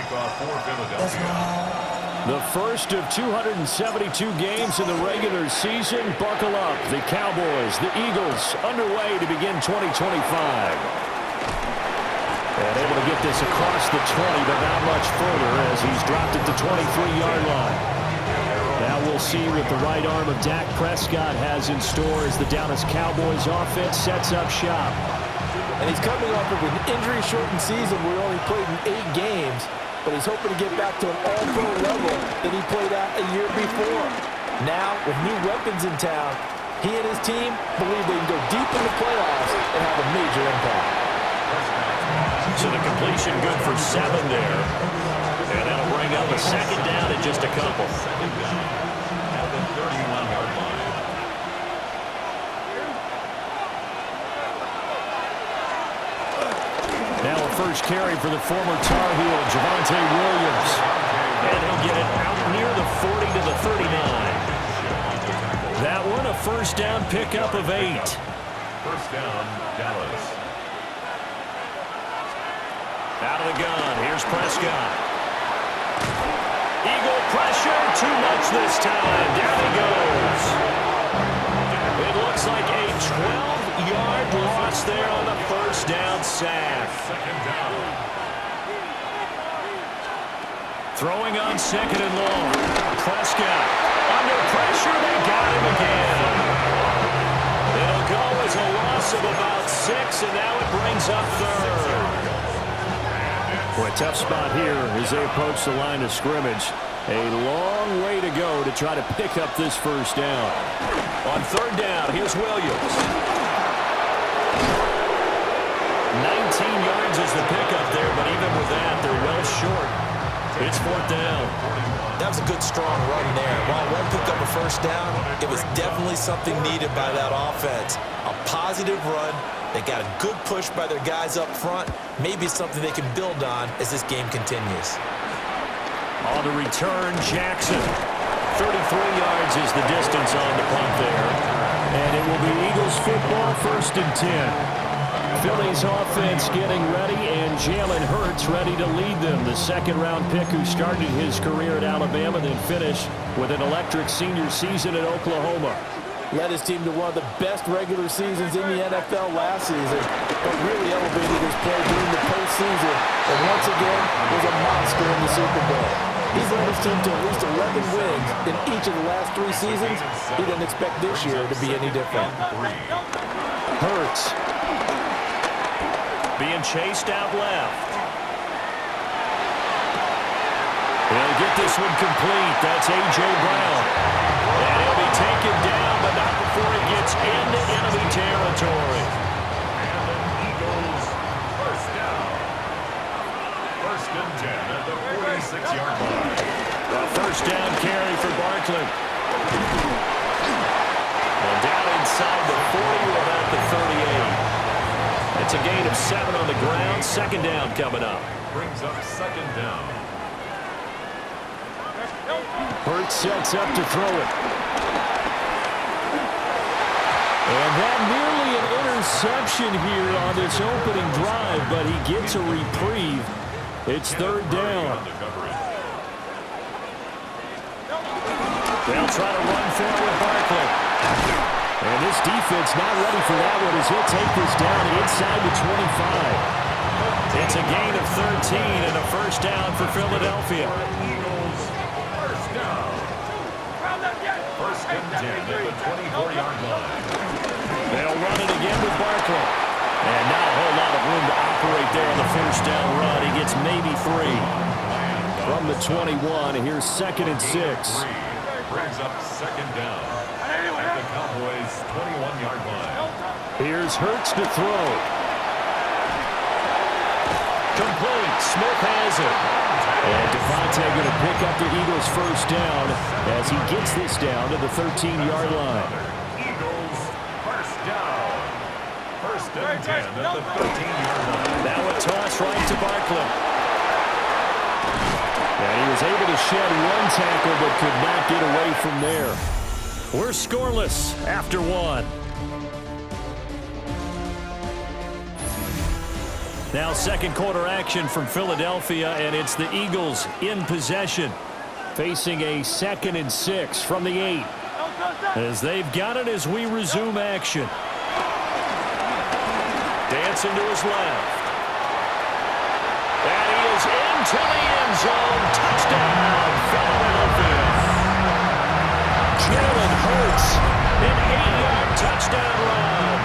for Philadelphia. The first of 272 games in the regular season. Buckle up. The Cowboys, the Eagles, underway to begin 2025. And able to get this across the 20, but not much further as he's dropped it to 23-yard line. Now we'll see what the right arm of Dak Prescott has in store as the Dallas Cowboys offense sets up shop. And he's coming off of an injury-shortened season where he only played in 8 games, but he's hoping to get back to an all-pro level that he played at a year before. Now, with new weapons in town, he and his team believe they can go deep in the playoffs and have a major impact. So the completion good for 7 there. And that'll bring up a second down in just a couple. Second down at the 31-yard line. Now a first carry for the former Tar Heel, Javonte Williams. And he'll get it out near the 40 to the 39. That one a first down pickup of 8. First down, Dallas. Out of the gun, here's Prescott. Eagle pressure, too much this time. Down he goes. It looks like a 12-yard loss there on the first down sack. Second down. Throwing on second and long. Prescott under pressure. They got him again. It'll go as a loss of about 6, and now it brings up third. Boy, a tough spot here as they approach the line of scrimmage. A long way to go to try to pick up this first down. On third down, here's Williams. 19 yards is the pickup there, but even with that, they're well short. It's fourth down. That was a good, strong run there. While one picked up a first down, it was definitely something needed by that offense. A positive run. They got a good push by their guys up front. Maybe something they can build on as this game continues. On the return, Jackson. 33 yards is the distance on the punt there. And it will be Eagles football, first and 10. Philly's offense getting ready, and Jalen Hurts ready to lead them. The second-round pick who started his career at Alabama, then finished with an electric senior season at Oklahoma. Led his team to one of the best regular seasons in the NFL last season, but really elevated his play during the postseason, and once again was a monster in the Super Bowl. He's led his team to at least 11 wins in each of the last 3 seasons. He didn't expect this year to be any different. Hurts being chased out left. He'll get this one complete. That's A.J. Brown. And he'll be taken down, but not before he gets into enemy territory. And the Eagles first down. First and 10 at the 46-yard line. A first down carry for Barkley. And down inside the 40 or about the 38. It's a gain of 7 on the ground. Second down coming up. Brings up second down. Hurts sets up to throw it. And that nearly an interception here on this opening drive, but he gets a reprieve. It's third down. They'll try to run for it with Barkley. And this defense not ready for that one as he'll take this down inside the 25. It's a gain of 13 and a first down for Philadelphia. Eagles first down. First and 10 at the 24-yard line. They'll run it again with Barkley. And not a whole lot of room to operate there on the first down run. He gets maybe 3. From the 21, here's second and 6. Brings up second down at the Cowboys' 21-yard line. Here's Hurts to throw. Complete. Smith has it. And Devontae going to pick up the Eagles' first down as he gets this down to the 13-yard line. Eagles first down. First and 10 at the 13-yard line. Now a toss right to Barkley. And he was able to shed one tackle but could not get away from there. We're scoreless after 1. Now second quarter action from Philadelphia, and it's the Eagles in possession, facing a 2nd and 6 from the 8. As they've got it as we resume action. Dancing to his left. And he is into the end zone. Touchdown, Philadelphia. Jalen Hurts, an 8-yard touchdown run.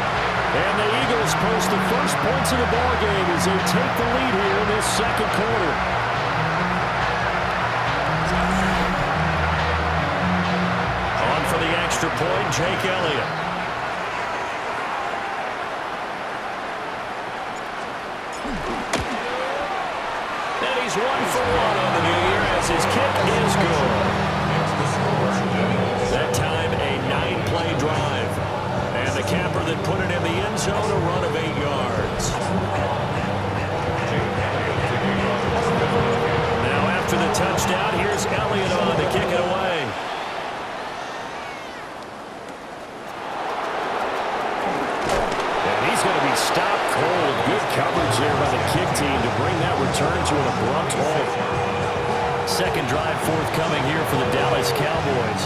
And the Eagles post the first points of the ballgame as they take the lead here in this second quarter. On for the extra point, Jake Elliott. And he's 1 for 1 on the new year as his kick is good. That time a 9-play drive. And the capper that put it in the end zone, a run of 8 yards. Now after the touchdown, here's Elliott on to kick it away. And he's going to be stopped cold. Good coverage there by the kick team to bring that return to an abrupt halt. Second drive forthcoming here for the Dallas Cowboys.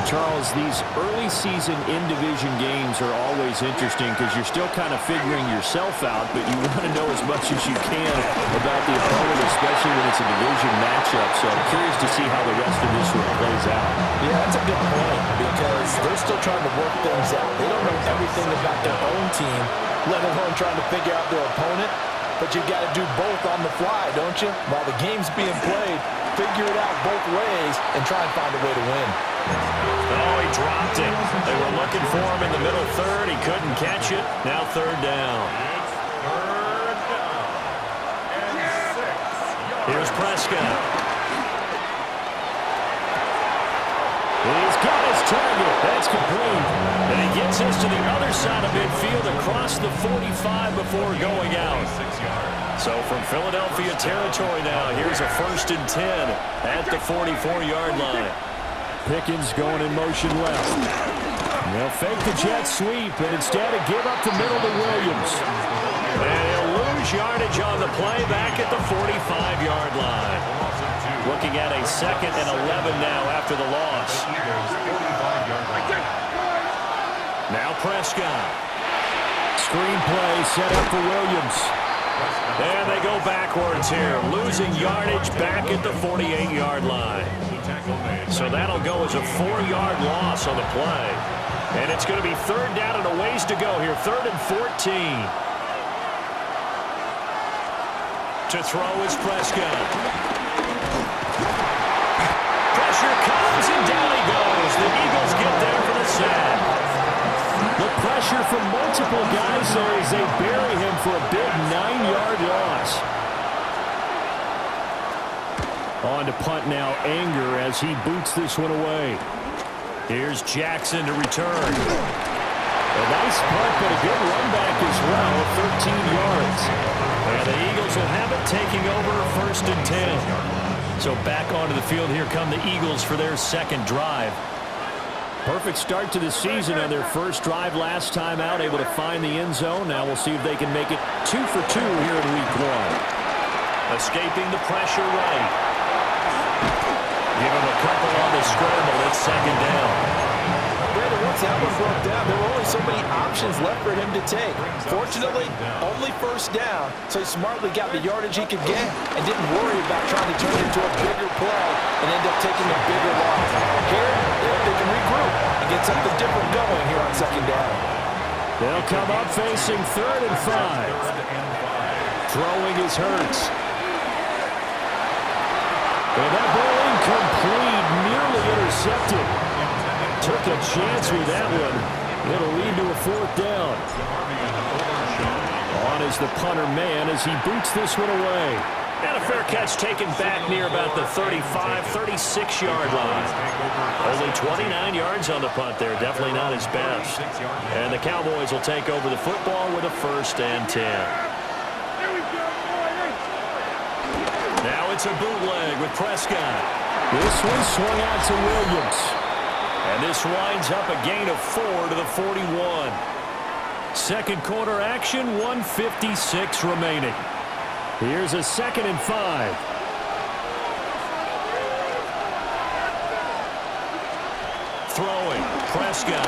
Charles, these early season in-division games are always interesting because you're still kind of figuring yourself out, but you want to know as much as you can about the opponent, especially when it's a division matchup. So I'm curious to see how the rest of this one plays out. Yeah, that's a good point because they're still trying to work things out. They don't know everything about their own team, let alone trying to figure out their opponent. But you got to do both on the fly, don't you? While the game's being played, figure it out both ways and try and find a way to win. Oh, he dropped it. They were looking for him in the middle third. He couldn't catch it. Now third down. Third down. And 6. Here's Prescott. He's got his target. That's complete. And he gets us to the other side of midfield across the 45 before going out. 6 yards. So from Philadelphia territory now, here's a 1st and 10 at the 44-yard line. Pickens going in motion left. They'll fake the jet sweep, and instead of give up the middle to Williams. And he'll lose yardage on the play back at the 45-yard line. Looking at a 2nd and 11 now after the loss. Now Prescott. Screen play set up for Williams. And they go backwards here, losing yardage back at the 48-yard line. So that'll go as a 4-yard loss on the play. And it's going to be third down and a ways to go here, 3rd and 14. To throw is Prescott. Pressure comes and down he goes. The Eagles get there for the sack. The pressure from multiple guys there as they bury him for a big 9-yard loss. On to punt now, Anger as he boots this one away. Here's Jackson to return. A nice punt, but a good run back as well, 13 yards. And the Eagles will have it taking over 1st and 10. So back onto the field, here come the Eagles for their second drive. Perfect start to the season on their first drive last time out, able to find the end zone. Now we'll see if they can make it 2 for 2 here in week 1. Escaping the pressure right. Give him a couple on the scramble. It's 2nd down. Brandon, once that one broke down, there were only so many options left for him to take. Fortunately, only 1st down, so he smartly got the yardage he could get and didn't worry about trying to turn it into a bigger play and end up taking a bigger loss. Here, they can regroup and get something different going here on 2nd down. They'll come up facing 3rd and 5. Throwing is Hurts. And that ball incomplete, nearly intercepted. Took a chance with that one. It'll lead to a 4th down. On is the punter man as he boots this one away. And a fair catch taken back near about the 35, 36-yard line. Only 29 yards on the punt there. Definitely not his best. And the Cowboys will take over the football with a 1st and 10. Now it's a bootleg with Prescott. This one swung out to Williams. And this winds up a gain of 4 to the 41. Second quarter action, 1:56 remaining. Here's a 2nd and 5. Throwing, Prescott.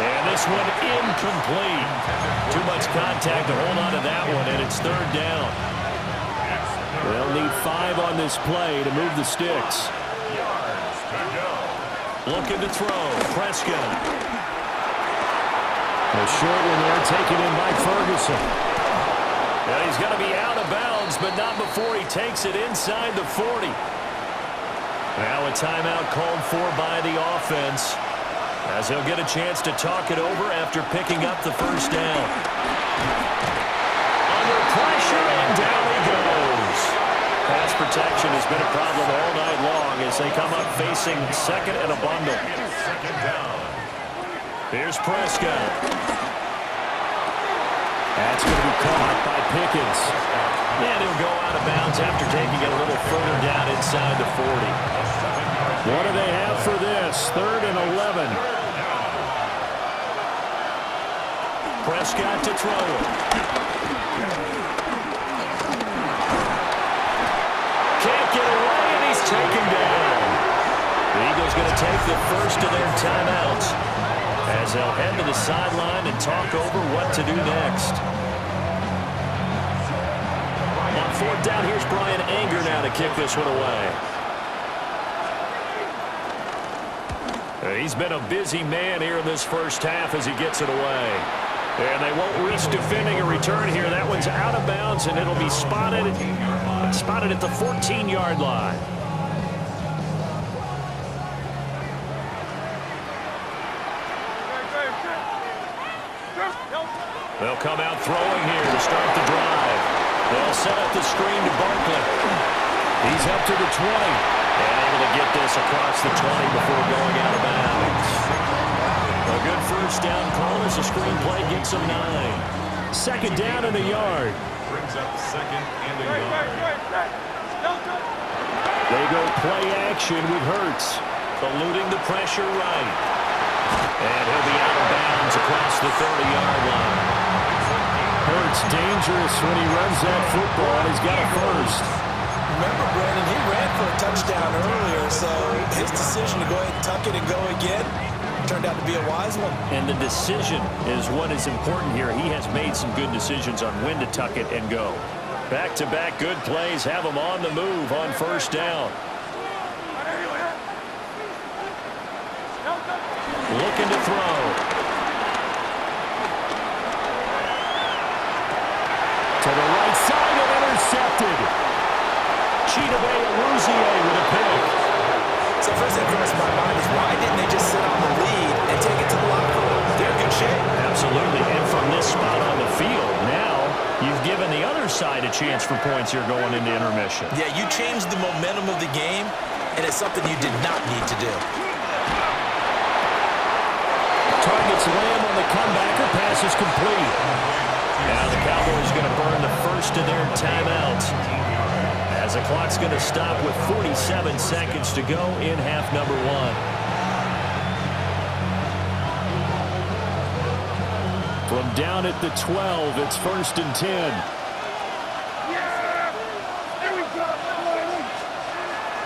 And this one incomplete. Too much contact to hold on to that one, and it's 3rd down. They'll need 5 on this play to move the sticks. Looking to throw, Prescott. A short one there taken in by Ferguson. And he's going to be out of bounds, but not before he takes it inside the 40. Now a timeout called for by the offense, as he'll get a chance to talk it over after picking up the first down. Under pressure, and down he goes. Pass protection has been a problem all night long as they come up facing 2nd and a bundle. Here's Prescott. That's going to be caught by Pickens. And he'll go out of bounds after taking it a little further down inside the 40. What do they have for this? 3rd and 11. Prescott to throw it. Can't get away, and he's taken down. The Eagles going to take the first of their timeouts, as they'll head to the sideline and talk over what to do next. On 4th down, here's Brian Anger now to kick this one away. He's been a busy man here in this first half as he gets it away. And they won't risk defending a return here. That one's out of bounds, and it'll be spotted at the 14-yard line. They'll come out throwing here to start the drive. They'll set up the screen to Barkley. He's up to the 20. And able to get this across the 20 before going out of bounds. A good first down call as the screen play gets him 9. 2nd down in the yard. Brings up 2nd and a yard. They go play action with Hurts, eluding the pressure right. And he'll be out of bounds across the 30-yard line. Hurts dangerous when he runs that football. He's got a first. Remember, Brandon, he ran for a touchdown earlier, so his decision to go ahead and tuck it and go again turned out to be a wise one. And the decision is what is important here. He has made some good decisions on when to tuck it and go. Back-to-back good plays have him on the move on 1st down. Looking to throw. To the right side and intercepted. Chidobe Awuzie with a pick. So first thing crossed my mind is, why didn't they just sit on the lead and take it to the locker room? They're in good shape. Absolutely. And from this spot on the field, now you've given the other side a chance for points here going into intermission. Yeah, you changed the momentum of the game, and it's something you did not need to do. Targets Lamb on the comeback. Her pass is complete. Now the Cowboys going to burn the first of their timeouts, as the clock's going to stop with 47 seconds to go in half number 1. From down at the 12, it's 1st and 10.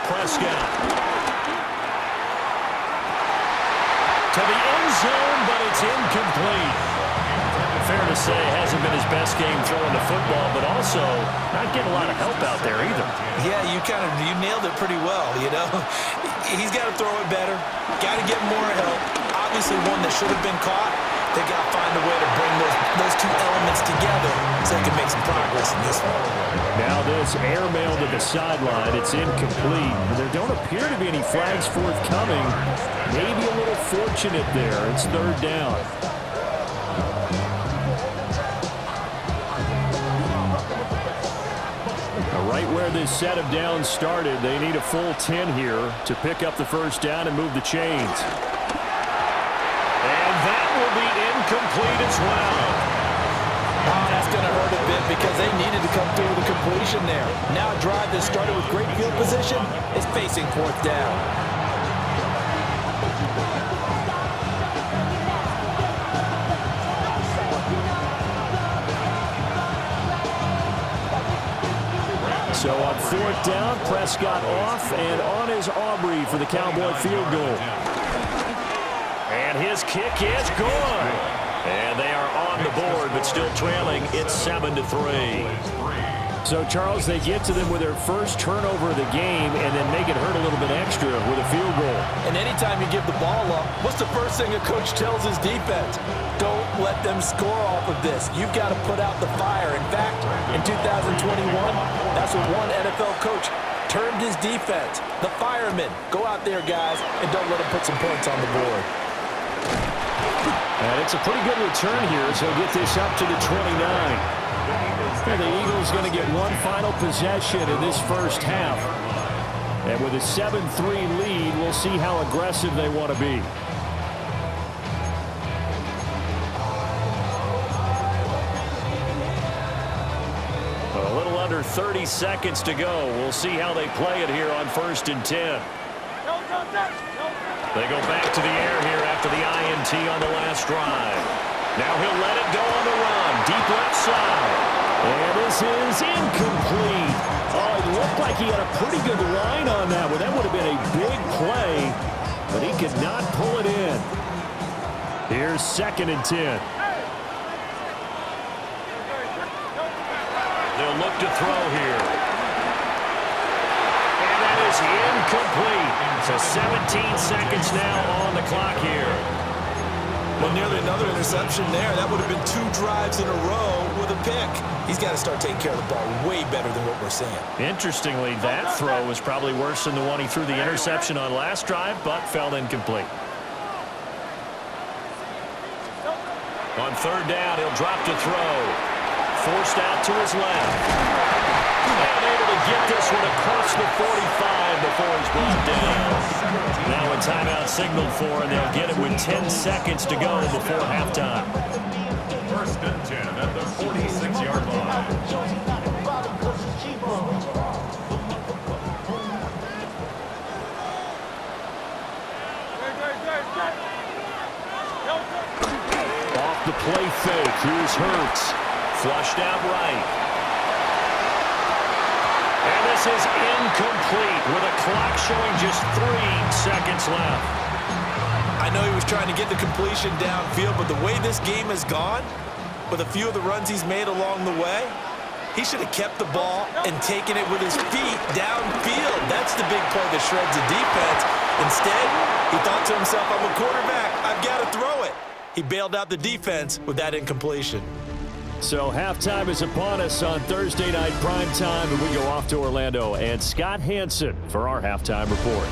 Prescott. To the end zone, but it's incomplete. Fair to say, hasn't been his best game throwing the football, but also not getting a lot of help out there either. Yeah, you nailed it pretty well, you know. He's got to throw it better, got to get more help. Obviously one that should have been caught. They got to find a way to bring those two elements together so they can make some progress in this one. Now this airmail to the sideline, it's incomplete. There don't appear to be any flags forthcoming. Maybe a little fortunate there. It's 3rd down. Right where this set of downs started, they need a full 10 here to pick up the first down and move the chains. And that will be incomplete as well. Oh, that's going to hurt a bit because they needed to come through with a completion there. Now a drive that started with great field position is facing 4th down. So on 4th down, Prescott off and on is Aubrey for the Cowboy field goal. And his kick is good. And they are on the board, but still trailing. It's 7-3. So, Charles, they get to them with their first turnover of the game and then make it hurt a little bit extra with a field goal. And anytime you give the ball up, what's the first thing a coach tells his defense? Don't let them score off of this. You've got to put out the fire. In fact, in 2021, that's what one NFL coach termed his defense. The firemen. Go out there, guys, and don't let them put some points on the board. And it's a pretty good return here, so get this up to the 29. And the Eagles going to get one final possession in this first half. And with a 7-3 lead, we'll see how aggressive they want to be. A little under 30 seconds to go. We'll see how they play it here on 1st and 10. They go back to the air here after the INT on the last drive. Now he'll let it go on the run. Deep left side. And this is incomplete. Oh, it looked like he had a pretty good line on that one. That would have been a big play, but he could not pull it in. Here's 2nd and 10. They'll look to throw here. And that is incomplete. So 17 seconds now on the clock here. Well, nearly another interception there. That would have been 2 drives in a row with a pick. He's got to start taking care of the ball way better than what we're seeing. Interestingly, that throw was probably worse than the one he threw the interception on last drive, but fell incomplete. On 3rd down, he'll drop to throw. Forced out to his left. And able to get this one across the 45 before he's brought down. Now a timeout signaled for, and they'll get it with 10 seconds to go before halftime. 1st and 10 at the 46-yard line. Off the play fake. Here's Hurts. Flushed out right. And this is incomplete with a clock showing just 3 seconds left. I know he was trying to get the completion downfield, but the way this game has gone, with a few of the runs he's made along the way, he should have kept the ball and taken it with his feet downfield. That's the big play that shreds the defense. Instead, he thought to himself, I'm a quarterback. I've got to throw it. He bailed out the defense with that incompletion. So halftime is upon us on Thursday night primetime, and we go off to Orlando. And Scott Hansen for our halftime report.